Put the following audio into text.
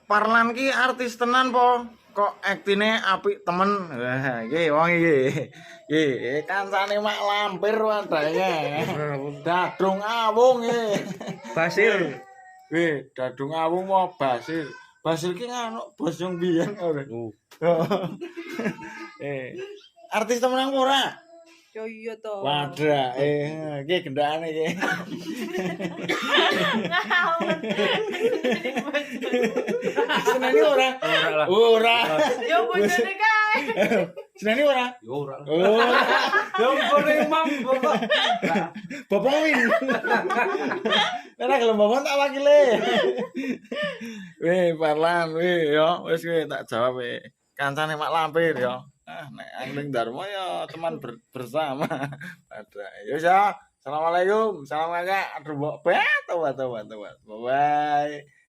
Parlan ki artis tenan po. Kok aktine apik temen. Wah, iki wong iki. Iki kancane mak lampir wadane. Dadung awung iki. Basil. Weh, dadung awung mau Basil. Basil ki ngono bos yang biyen ora. Artis temen ora? Yo iya to. Wadah, iki gendakane iki. Ngawur. Seneni ora? Ora lah. Ora. Yo bojone kae. Seneni ora? Yo ora. Oh, Yo ngene mam bapak. Bapak Win. Ora gelem bapak tak wakile. Weh, Parlan, weh yo, wis kowe tak jawab weh. Kancane mak lampir yo. Nek Angling Darmo ya teman bersama. Ada. Yo ya. Assalamualaikum. Salam kakak. Aduh, mbok. Bye. Bye.